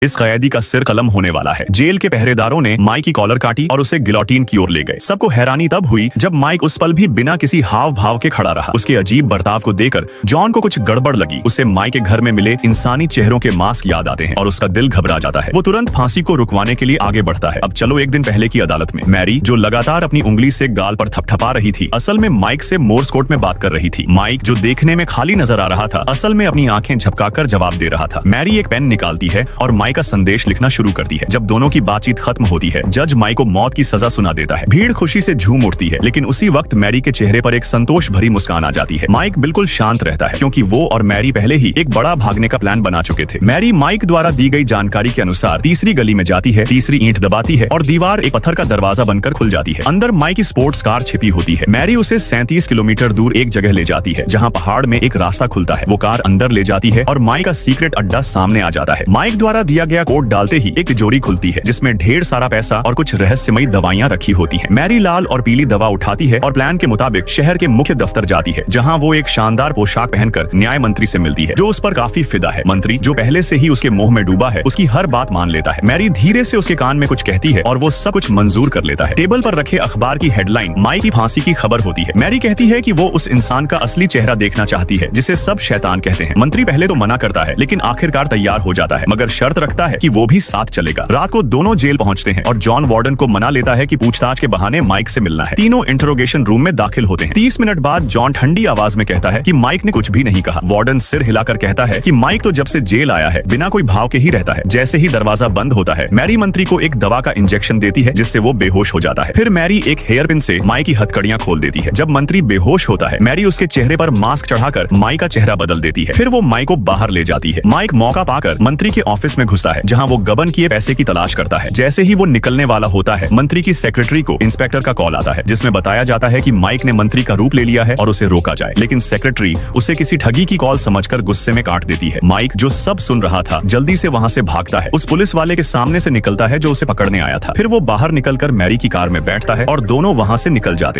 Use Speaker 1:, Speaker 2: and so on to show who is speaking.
Speaker 1: इस कैदी का सिर कलम होने वाला है। जेल के पहरेदारों ने माइक की कॉलर काटी और उसे गिलोटिन की ओर ले गए। सबको हैरानी तब हुई जब माइक उस पल भी बिना किसी हाव भाव के खड़ा रहा। उसके अजीब बर्ताव को देखकर जॉन को कुछ गड़बड़ लगी। उसे माइक के घर में मिले इंसानी चेहरों के मास्क याद आते हैं और उसका दिल घबरा जाता है। वो तुरंत फांसी को रुकवाने के लिए आगे बढ़ता है। अब चलो एक दिन पहले की अदालत में। मैरी जो लगातार अपनी उंगली से गाल पर थपथपा रही थी, असल में माइक से मोर्स कोड में बात कर रही थी। माइक जो देखने में खाली नजर आ रहा था, असल में अपनी आंखें झपकाकर जवाब दे रहा था। मैरी एक पेन निकालती है और माइक का संदेश लिखना शुरू करती है। जब दोनों की बातचीत खत्म होती है, जज माइक को मौत की सजा सुना देता है। भीड़ खुशी से झूम उठती है, लेकिन उसी वक्त मैरी के चेहरे पर एक संतोष भरी मुस्कान आ जाती है। माइक बिल्कुल शांत रहता है, क्योंकि वो और मैरी पहले ही एक बड़ा भागने का प्लान बना चुके थे। मैरी माइक द्वारा दी गई जानकारी के अनुसार तीसरी गली में जाती है, तीसरी ईंट दबाती है और दीवार एक पत्थर का दरवाजा बनकर खुल जाती है। अंदर माइक की स्पोर्ट्स कार छिपी होती है। मैरी उसे 37 किलोमीटर दूर एक जगह ले जाती है, जहाँ पहाड़ में एक रास्ता खुलता है। वो कार अंदर ले जाती है और माइक का सीक्रेट अड्डा सामने आ जाता है। माइक द्वारा दिया गया कोड डालते ही एक तिजोरी खुलती है, जिसमें ढेर सारा पैसा और कुछ रहस्यमयी दवाइयाँ रखी होती है। मैरी लाल और पीली दवा उठाती है और प्लान के मुताबिक शहर के मुख्य दफ्तर जाती है, जहाँ वो एक शानदार पोशाक पहनकर न्याय मंत्री से मिलती है, जो उस पर काफी फिदा है। मंत्री जो पहले से ही उसके मोह में डूबा है, उसकी हर बात मान लेता है। मैरी धीरे से उसके कान में कुछ कहती है और वो सब कुछ मंजूर कर लेता है। टेबल पर रखे अखबार की हेडलाइन माइक की फांसी की खबर होती है। मैरी कहती है कि वो उस इंसान का असली चेहरा देखना चाहती है, जिसे सब शैतान कहते हैं। मंत्री पहले तो मना करता है, लेकिन आखिरकार तैयार हो जाता है, मगर शर्त रखता है कि वो भी साथ चलेगा। रात को दोनों जेल पहुंचते हैं और जॉन वार्डन को मना लेता है कि पूछताछ के बहाने माइक से मिलना है। तीनों इंटरोगेशन रूम में दाखिल होते हैं। 30 मिनट बाद जॉन ठंडी आवाज में कहता है कि माइक ने कुछ भी नहीं कहा। वार्डन सिर हिलाकर कहता है कि माइक तो जब से जेल आया है बिना कोई भाव के ही रहता है। जैसे ही दरवाजा बंद होता है, मैरी मंत्री को एक दवा का इंजेक्शन देती है, जिससे वो बेहोश हो जाता है। फिर मैरी एक हेयर पिन से माइक की हथकड़ियां खोल देती है। जब मंत्री बेहोश होता है, मैरी उसके चेहरे पर मास्क चढ़ाकर माइक का चेहरा बदल देती है। फिर वो माइक को बाहर ले जाती है। माइक मौका पाकर मंत्री के ऑफिस में घुसता है, जहाँ वो गबन किए पैसे की तलाश करता है। जैसे ही वो निकलने वाला होता है, मंत्री की सेक्रेटरी को इंस्पेक्टर का कॉल आता है, जिसमें बताया जाता है कि माइक ने मंत्री का रूप ले लिया है और उसे रोका जाए। लेकिन सेक्रेटरी उसे किसी ठगी की कॉल समझकर गुस्से में काट देती है। माइक जो सब सुन रहा था, जल्दी से वहाँ से भागता है। उस पुलिस वाले के सामने से निकलता है जो उसे पकड़ने आया था। फिर वो बाहर निकलकर मैरी की कार में बैठता है और दोनों वहाँ से निकल जाते हैं।